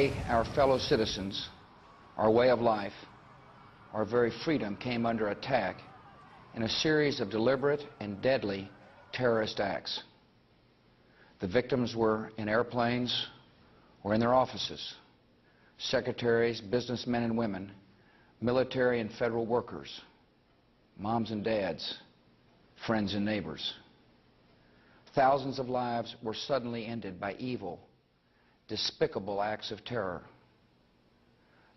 Today, our fellow citizens, our way of life, our very freedom came under attack in a series of deliberate and deadly terrorist acts. The victims were in airplanes or in their offices, secretaries, businessmen and women, military and federal workers, moms and dads, friends and neighbors. Thousands of lives were suddenly ended by evil, despicable acts of terror.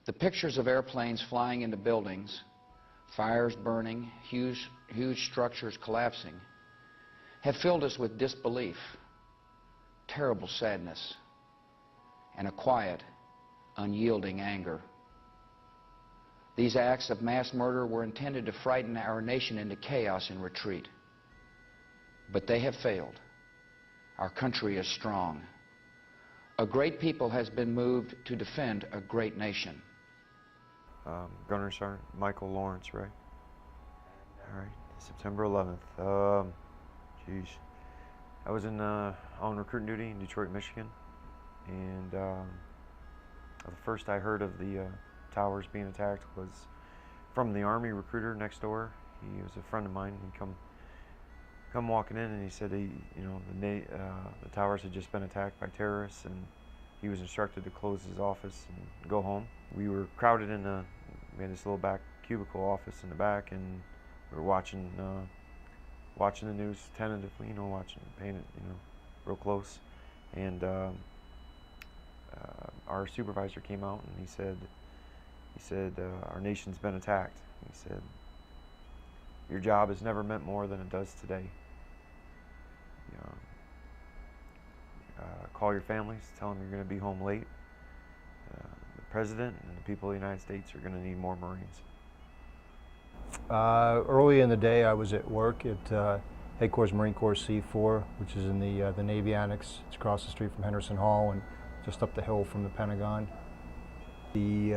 The pictures of airplanes flying into buildings, fires burning, huge structures collapsing, have filled us with disbelief, terrible sadness, and a quiet, unyielding anger. These acts of mass murder were intended to frighten our nation into chaos and retreat. But they have failed. Our country is strong. A great people has been moved to defend a great nation. Gunnery Sgt. Michael Lawrence, right? All right, September 11th. Geez. I was on recruiting duty in Detroit, Michigan, and the first I heard of the towers being attacked was from the Army recruiter next door. He was a friend of mine. He come walking in, and he said the towers had just been attacked by terrorists, and he was instructed to close his office and go home. We were crowded in we had this little back cubicle office in the back, and we were watching the news tentatively, paying it, real close. And our supervisor came out, and he said, our nation's been attacked. He said, your job has never meant more than it does today. Call your families, tell them you're going to be home late. The President and the people of the United States are going to need more Marines. Early in the day, I was at work at Headquarters Marine Corps C4, which is in the Navy Annex. It's across the street from Henderson Hall and just up the hill from the Pentagon. It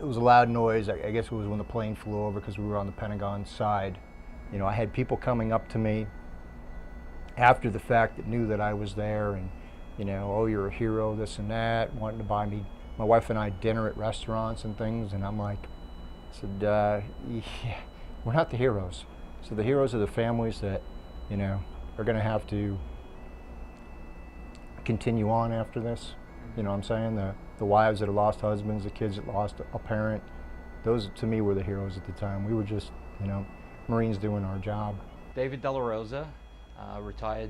was a loud noise. I guess it was when the plane flew over because we were on the Pentagon side. I had people coming up to me after the fact that knew that I was there, and oh, you're a hero, this and that, wanting to buy me, my wife and I, dinner at restaurants and things. And I'm like, yeah, we're not the heroes. So the heroes are the families that, are going to have to continue on after this. What I'm saying? The wives that have lost husbands, the kids that lost a parent, those to me were the heroes at the time. We were just, Marines doing our job. David Delarosa, retired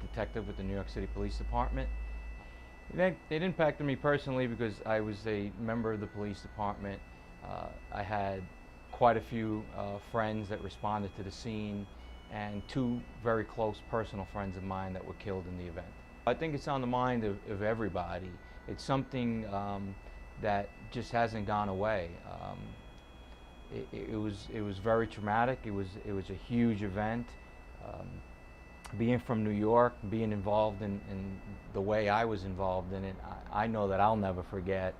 detective with the New York City Police Department. It impacted me personally because I was a member of the police department. I had quite a few friends that responded to the scene, and two very close personal friends of mine that were killed in the event. I think it's on the mind of everybody. It's something that just hasn't gone away. It was very traumatic. It was a huge event. Being from New York, being involved in the way I was involved in it, I know that I'll never forget.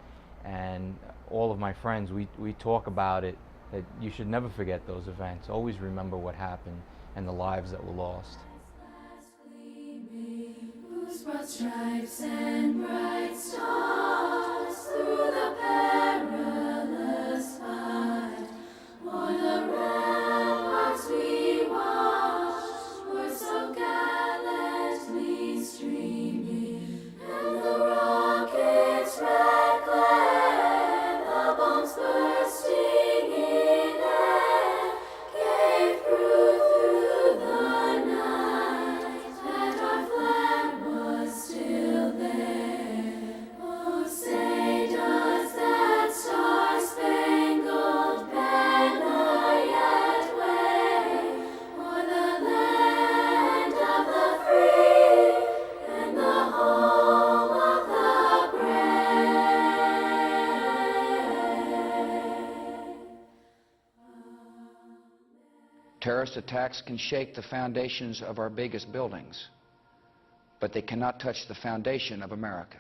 And all of my friends, we talk about it, that you should never forget those events. Always remember what happened and the lives that were lost. Broad stripes and bright stars through the perilous fight, o'er the ramparts we watched were so gallantly streaming, and the rockets' red glare, the bombs bursting in air, gave proof through the night that our flag was still there. Oh, say does that star-spangled banner yet wave o'er the land of the free and the home of the brave? Terrorist attacks can shake the foundations of our biggest buildings, but they cannot touch the foundation of America.